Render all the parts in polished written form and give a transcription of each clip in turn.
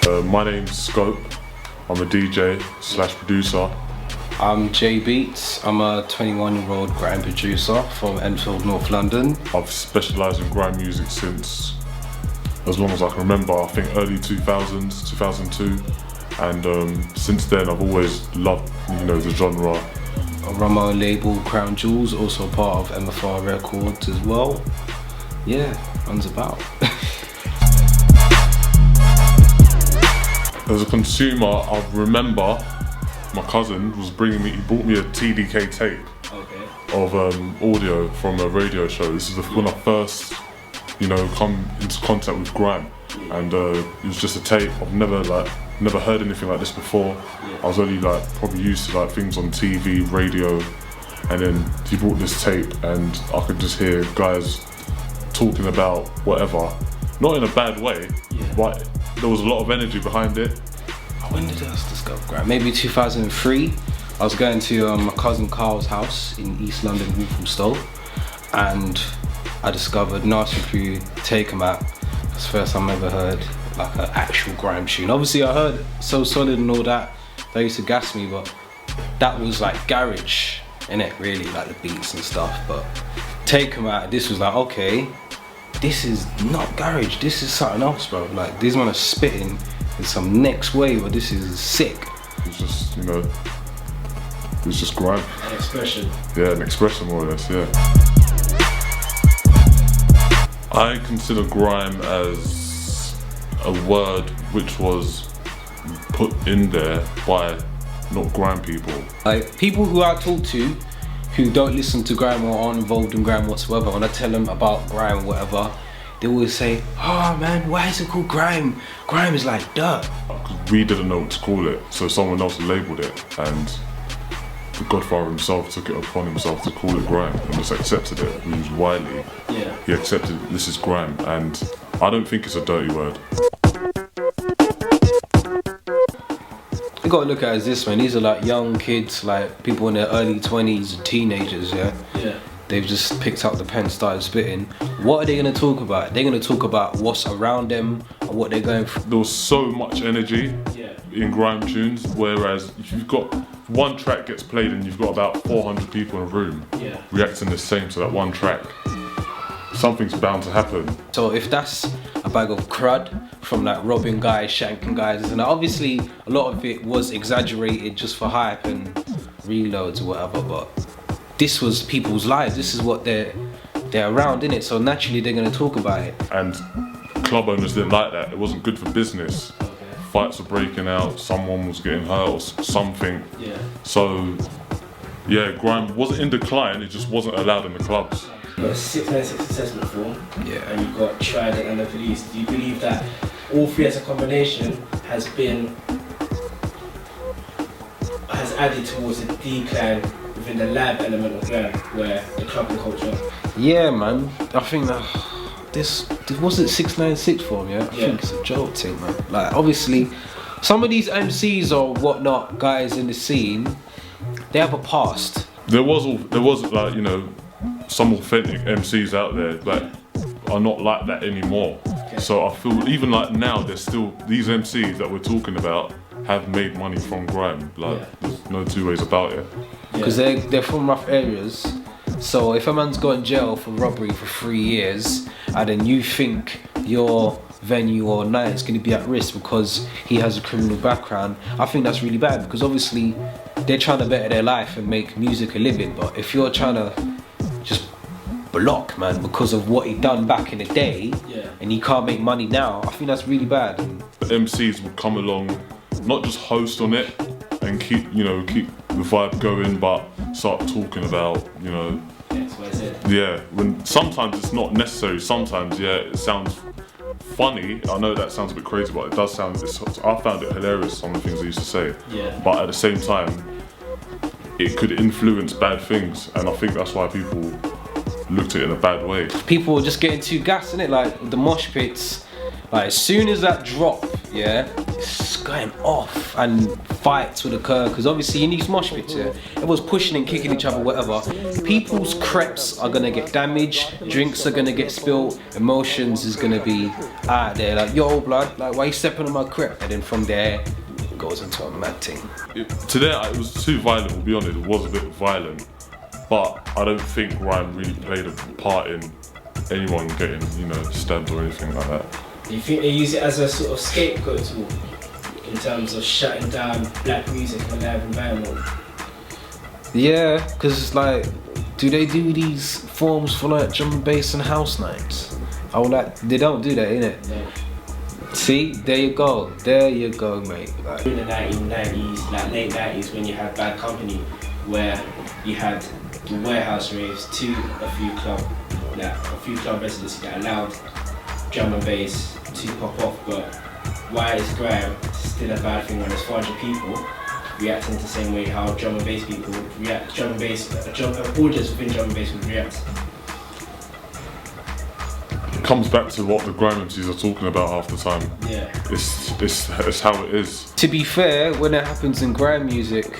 My name's Scope. I'm a DJ / producer. I'm J Beats. I'm a 21-year-old grime producer from Enfield, North London. I've specialised in grime music since as long as I can remember. I think early 2000s, 2002, and since then I've always loved, the genre. I run my own label, Crown Jewels, also part of MFR Records as well. Yeah, runs about. As a consumer, I remember my cousin he brought me a TDK tape of audio from a radio show. This is when I first, come into contact with grime, and it was just a tape. I've never heard anything like this before. I was only probably used to things on TV, radio, and then he brought this tape, and I could just hear guys talking about whatever, not in a bad way, but there was a lot of energy behind it. When did I discover grime? Maybe 2003. I was going to my cousin Carl's house in East London, Walthamstow, and I discovered Nasty Crew, Take 'Em Out. It's the first time I ever heard an actual grime tune. Obviously I heard So Solid and all that. They used to gas me, but that was garage, innit? Really, the beats and stuff. But Take 'Em Out, this was okay, this is not garage, this is something else, bro. These men are spitting in some next wave, but this is sick. It's just, it's just grime. An expression. Yeah, an expression more or less, yeah. I consider grime as a word which was put in there by not grime people. People who I talk to who don't listen to grime or aren't involved in grime whatsoever, when I tell them about grime or whatever, they always say, "Oh man, why is it called grime? Grime is like dirt." We didn't know what to call it, so someone else labelled it, and the Godfather himself took it upon himself to call it grime and just accepted it. He was wily. Yeah. He accepted this is grime, and I don't think it's a dirty word. You gotta look at it as this, man. These are young kids, people in their early 20s, teenagers, yeah? Yeah. They've just picked up the pen, started spitting. What are they gonna talk about? They're gonna talk about what's around them and what they're going through. There was so much energy in grime tunes, whereas if you've got one track gets played and you've got about 400 people in a room reacting the same to that one track, something's bound to happen. So if that's a bag of crud from robbing guys, shanking guys, and obviously a lot of it was exaggerated just for hype and reloads or whatever, but this was people's lives. This is what they're around, innit? So naturally they're gonna talk about it. And club owners didn't like that. It wasn't good for business. Fights were breaking out, someone was getting hurt or something. Yeah. So, yeah, grime wasn't in decline, it just wasn't allowed in the clubs. You've got a 696 assessment form, and you've got Trident and the Police. Do you believe that all three as a combination has added towards a decline within the lab element of grime, where the clubbing culture? Yeah, man. I think that this wasn't 696 form, yeah? I think it's a joke thing, man. Obviously, some of these MCs or whatnot, guys in the scene, they have a past. There was some authentic MCs out there that are not like that anymore. Okay. So I feel even now, there's still these MCs that we're talking about have made money from grime. There's no two ways about it. Because they're from rough areas. So if a man's got in jail for robbery for 3 years, and then you think your venue or night is going to be at risk because he has a criminal background, I think that's really bad, because obviously they're trying to better their life and make music a living. But if you're trying to just block, man, because of what he done back in the day, and he can't make money now, I think that's really bad. The MCs would come along, not just host on it and keep the vibe going, but start talking about, when sometimes it's not necessary. Sometimes, it sounds funny. I know that sounds a bit crazy, but it does sound. I found it hilarious, some of the things they used to say. Yeah. But at the same time, it could influence bad things, and I think that's why people looked at it in a bad way. People were just getting too gassed, innit? The mosh pits. As soon as that drop, as going off and fights would occur because obviously in these mosh pits, everyone's pushing and kicking each other, whatever. People's creps are gonna get damaged, drinks are gonna get spilled, emotions is gonna be out there like, yo blood, like why you stepping on my crep? And then from there it goes into a mad thing. Today it was too violent, we'll be honest, it was a bit violent, but I don't think grime really played a part in anyone getting, you know, stabbed or anything like that. Do you think they use it as a sort of scapegoat tool in terms of shutting down black music in a live environment? Yeah, because it's like, do they do these forms for like drum and bass and house nights? Oh, like, they don't do that, innit? No. See, there you go, mate. Like, In the 1990s, like late 90s, when you had Bad Company, where you had the warehouse raves to a few club residents that allowed drum and bass to pop off, but why is grime still a bad thing when there's 400 people reacting the same way how drum and bass people react, drum and bass, audience within drum and bass would react? It comes back to what the grime MCs are talking about half the time. Yeah. It's how it is. to be fair, when it happens in grime music,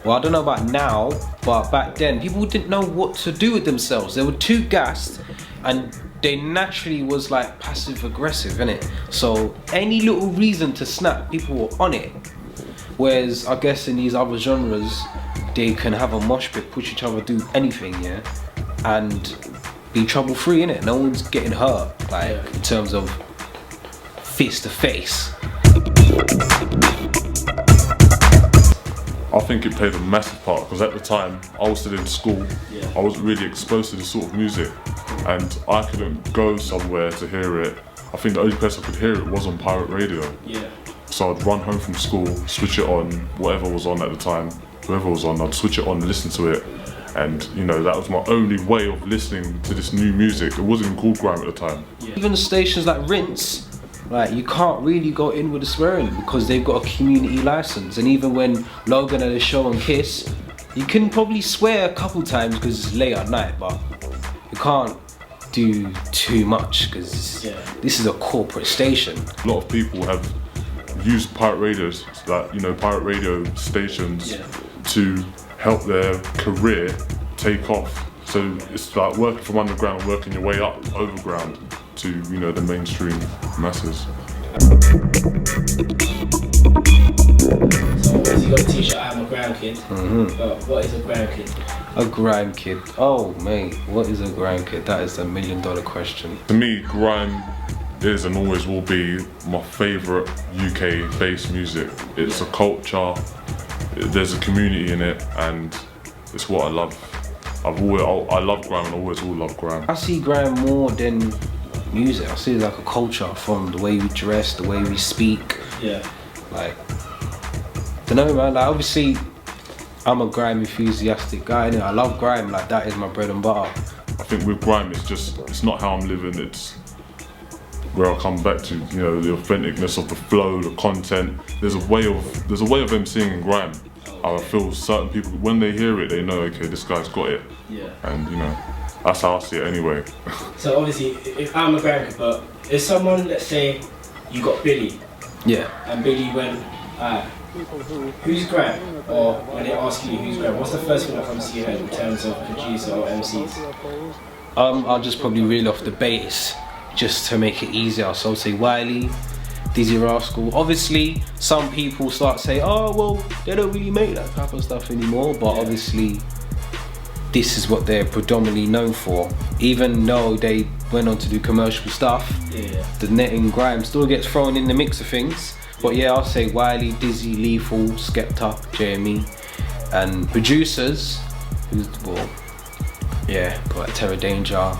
well, I don't know about now, but back then, people didn't know what to do with themselves. They were too gassed, and they naturally was like passive aggressive, innit? So any little reason to snap, people were on it. Whereas I guess in these other genres, they can have a mosh pit, push each other, do anything, yeah, and be trouble free, innit? No one's getting hurt, like in terms of face to face. I think it played a massive part because at the time I was still in school. Yeah. I wasn't really exposed to this sort of music, and I couldn't go somewhere to hear it. I think the only place I could hear it was on pirate radio. Yeah. So I'd run home from school, switch it on, whatever was on at the time, whoever was on, I'd switch it on and listen to it. And you know, that was my only way of listening to this new music. It wasn't even called grime at the time. Yeah. Even stations like Rinse, like you can't really go in with the swearing because they've got a community license. And even when Logan had a show on Kiss, you can probably swear a couple times because it's late at night, but you can't do too much because this is a corporate station. A lot of people have used pirate radios, like, you know, pirate radio stations to help their career take off. So it's like working from underground, working your way up overground to, you know, the mainstream masses. So you got a t-shirt, I'm a grime kid. But what is a grime kid? A grime kid. Oh mate, what is a grime kid? That is $1 million question. To me, grime is and always will be my favourite UK based music. It's a culture, there's a community in it, and it's what I love. I love grime and always will love grime. I see grime more than music. I see it like a culture, from the way we dress, the way we speak. Yeah. Like, dunno man, like obviously I'm a grime enthusiastic guy, innit? I love grime, like that is my bread and butter. I think with grime, it's not how I'm living, it's where I come back to, you know, the authenticness of the flow, the content. There's a way of MCing in grime. I feel certain people, when they hear it, they know, okay, this guy's got it. Yeah. And you know, that's how I see it anyway. So obviously, if I'm a grime kid, but if someone, let's say, you got Billy, Yeah. and Billy went, who's grime? Or when they ask you who's grime, what's the first thing that comes to your head in terms of producer or MCs? I'll just probably reel off the bass just to make it easier. So I'll say Wiley, Dizzy Rascal. Obviously, some people start saying, oh, well, they don't really make that type of stuff anymore, but obviously, this is what they're predominantly known for. Even though they went on to do commercial stuff, the netting grime still gets thrown in the mix of things. But yeah, I'll say Wiley, Dizzy, Lethal, Skepta, JME, and producers, who's, well, yeah, like Terror Danger,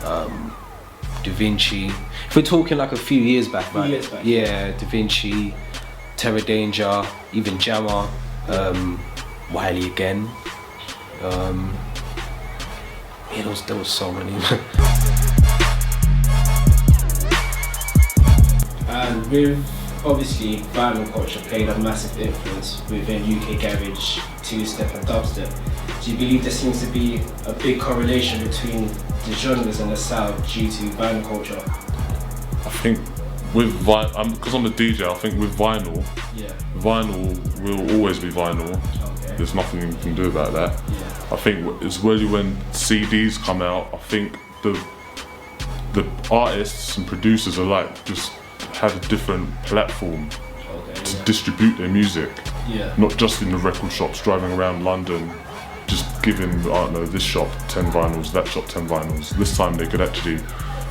Da Vinci. If we're talking like a few years back, man. Yeah, Da Vinci, Terror Danger, even Jammer, Wiley again. Yeah, there was so many. And with, obviously, violent culture played a massive influence within UK garage, two-step and dubstep. Do you believe there seems to be a big correlation between the genres and the sound due to violent culture? I think with vinyl, because I'm a DJ, I think with vinyl, vinyl will always be vinyl. Okay. There's nothing you can do about that. Yeah. I think it's really when CDs come out, I think the artists and producers alike just have a different platform to distribute their music. Yeah. Not just in the record shops, driving around London, just giving, I don't know, this shop 10 vinyls, that shop 10 vinyls. This time they could actually,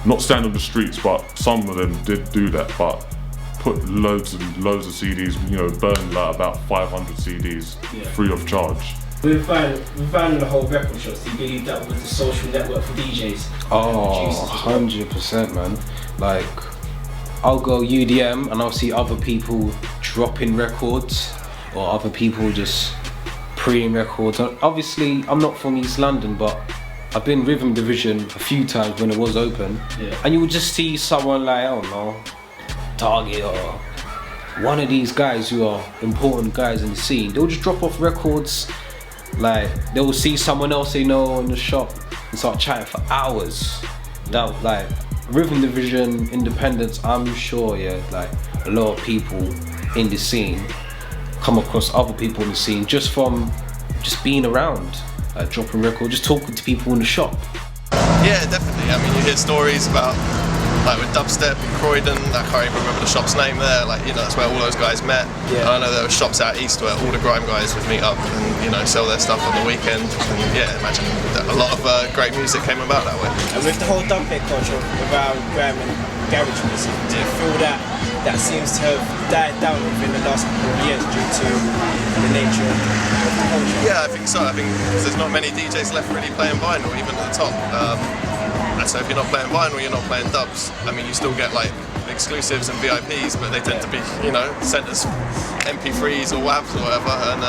not stand on the streets, but some of them did do that, but put loads and loads of CDs, you know, burn like about 500 CDs free of charge. With vinyl the whole record shops, do you believe that was the social network for DJs? Oh, 100%, man. Like, I'll go UDM and I'll see other people dropping records or other people just pre-ing records. Obviously, I'm not from East London, but I've been Rhythm Division a few times when it was open. Yeah. And you would just see someone like, I don't know, Target or one of these guys who are important guys in the scene. They'll just drop off records. Like, they'll see someone else they know in the shop and start chatting for hours. That, like, Rhythm Division, independence, I'm sure, like, a lot of people in the scene come across other people in the scene just from just being around, like, dropping records, just talking to people in the shop. Yeah, definitely. I mean, you hear stories about, like with Dubstep in Croydon, I can't even remember the shop's name there, like, you know, that's where all those guys met. Yeah. And I know there were shops out east where all the grime guys would meet up and, you know, sell their stuff on the weekend. And yeah, imagine that a lot of great music came about that way. And with the whole dubplate culture around grime and garage music, do you feel that that seems to have died down within the last couple of years due to the nature of the culture? Yeah, I think so. I think because there's not many DJs left really playing vinyl, even at the top. And so if you're not playing vinyl, you're not playing dubs. I mean, you still get like exclusives and VIPs, but they tend to be, you know, sent as MP3s or WAVs or whatever, and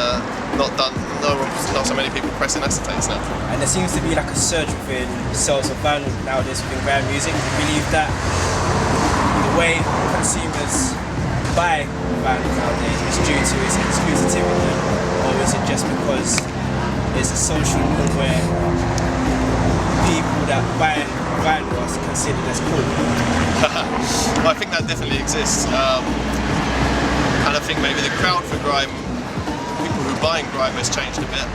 not so many people pressing acetates now. And there seems to be like a surge within sales of vinyl nowadays within grime music. Do you believe that the way consumers buy vinyl nowadays is due to its exclusivity, or is it just because it's a social norm where people that buy vinyl are considered as cool? Well, I think that definitely exists. And I think maybe the crowd for grime, people who are buying grime, has changed a bit.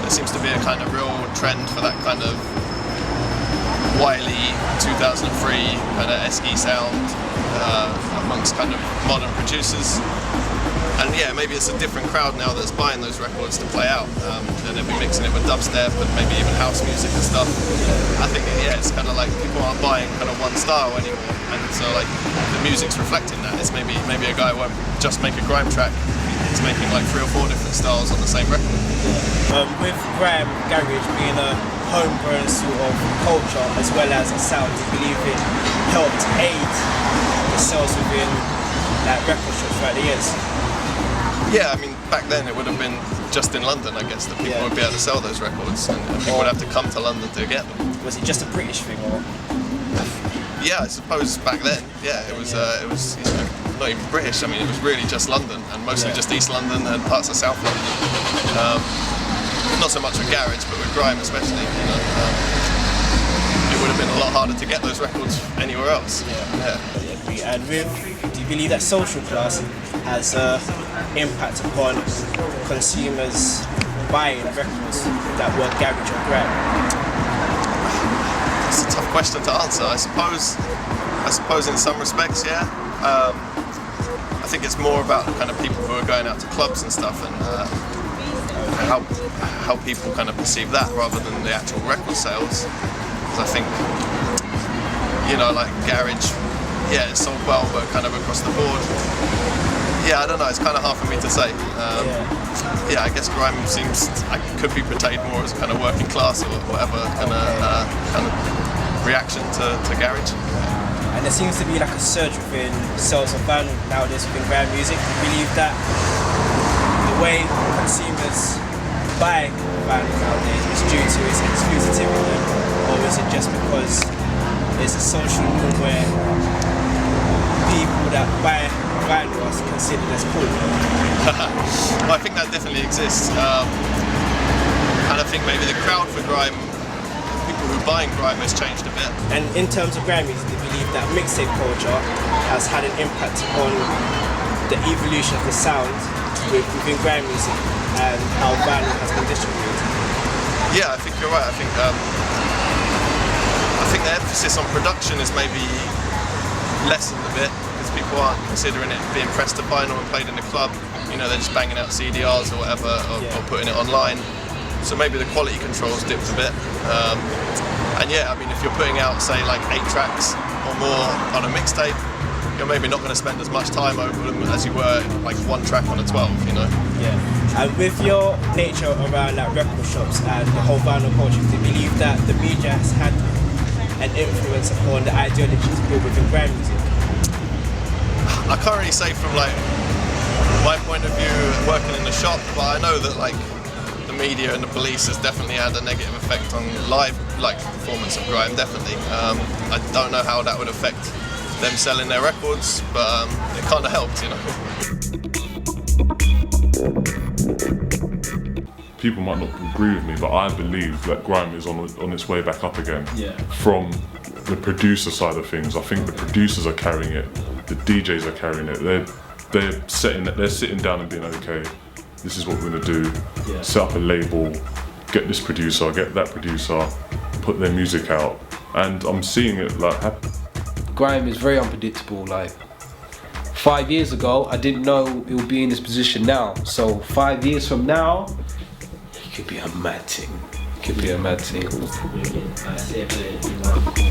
There seems to be a kind of real trend for that kind of wily 2003 kind of esky sound amongst kind of modern producers. And yeah, maybe it's a different crowd now that's buying those records to play out. And they'll be mixing it with dubstep and maybe even house music and stuff. I think, yeah, it's kind of like people aren't buying kind of one style anymore. And so like the music's reflecting that. It's maybe a guy won't just make a grime track. He's making like 3 or 4 different styles on the same record. With grime garage being a homegrown sort of culture as well as a sound, do you believe it helped aid the sales within like record shops throughout the years? Yeah, I mean, back then it would have been just in London, I guess, that people would be able to sell those records, and people would have to come to London to get them. Was it just a British thing, or? Yeah, I suppose back then, yeah, it was you know, not even British. I mean, it was really just London, and mostly just East London and parts of South London. Not so much with garage, but with grime especially. You know, it would have been a lot harder to get those records anywhere else. Yeah. And do you believe that social class has impact upon consumers buying records that were garage or grime? It's a tough question to answer. I suppose in some respects, yeah. I think it's more about kind of people who are going out to clubs and stuff, and how people kind of perceive that rather than the actual record sales. Because I think, you know, like garage, yeah, it's sold well, but kind of across the board, yeah, I don't know. It's kind of hard for me to say. Yeah, I guess grime could be portrayed more as kind of working class or whatever kind of reaction to garage. And there seems to be like a surge within sales of vinyl nowadays within grime music. Do you believe that the way consumers buy vinyl nowadays is due to its exclusivity, or is it just because it's a social norm where people that buy vinyl are considered as cool? Well, I think that definitely exists. And I think maybe the crowd for grime, people who who are buying grime has changed a bit. And in terms of grime music, they believe that mixtape culture has had an impact on the evolution of the sound within grime music and how vinyl has been distributed. Yeah, I think you're right. I think the emphasis on production is maybe lessened a bit because people aren't considering it being pressed to vinyl and played in the club. You know, they're just banging out CDRs or whatever, or putting it online. So maybe the quality control's dipped a bit. And yeah, I mean, if you're putting out, say, like 8 tracks or more on a mixtape, you're maybe not going to spend as much time over them as you were like 1 track on a 12, you know? Yeah. And with your nature around like record shops and the whole vinyl culture, do you believe that the media has had an influence upon the ideologies built within grime music? I can't really say from like my point of view working in the shop, but I know that like the media and the police has definitely had a negative effect on live like performance of grime, definitely. I don't know how that would affect them selling their records, but it kind of helped, you know. People might not agree with me, but I believe that grime is on its way back up again. Yeah. From the producer side of things, I think the producers are carrying it, the DJs are carrying it. They're sitting down and being okay, this is what we're gonna do. Yeah. Set up a label, get this producer, get that producer, put their music out, and I'm seeing it like happen. Grime is very unpredictable. Like 5 years ago, I didn't know it would be in this position now. So 5 years from now, it could be a mad thing. It could be a mad thing. I see it, you know.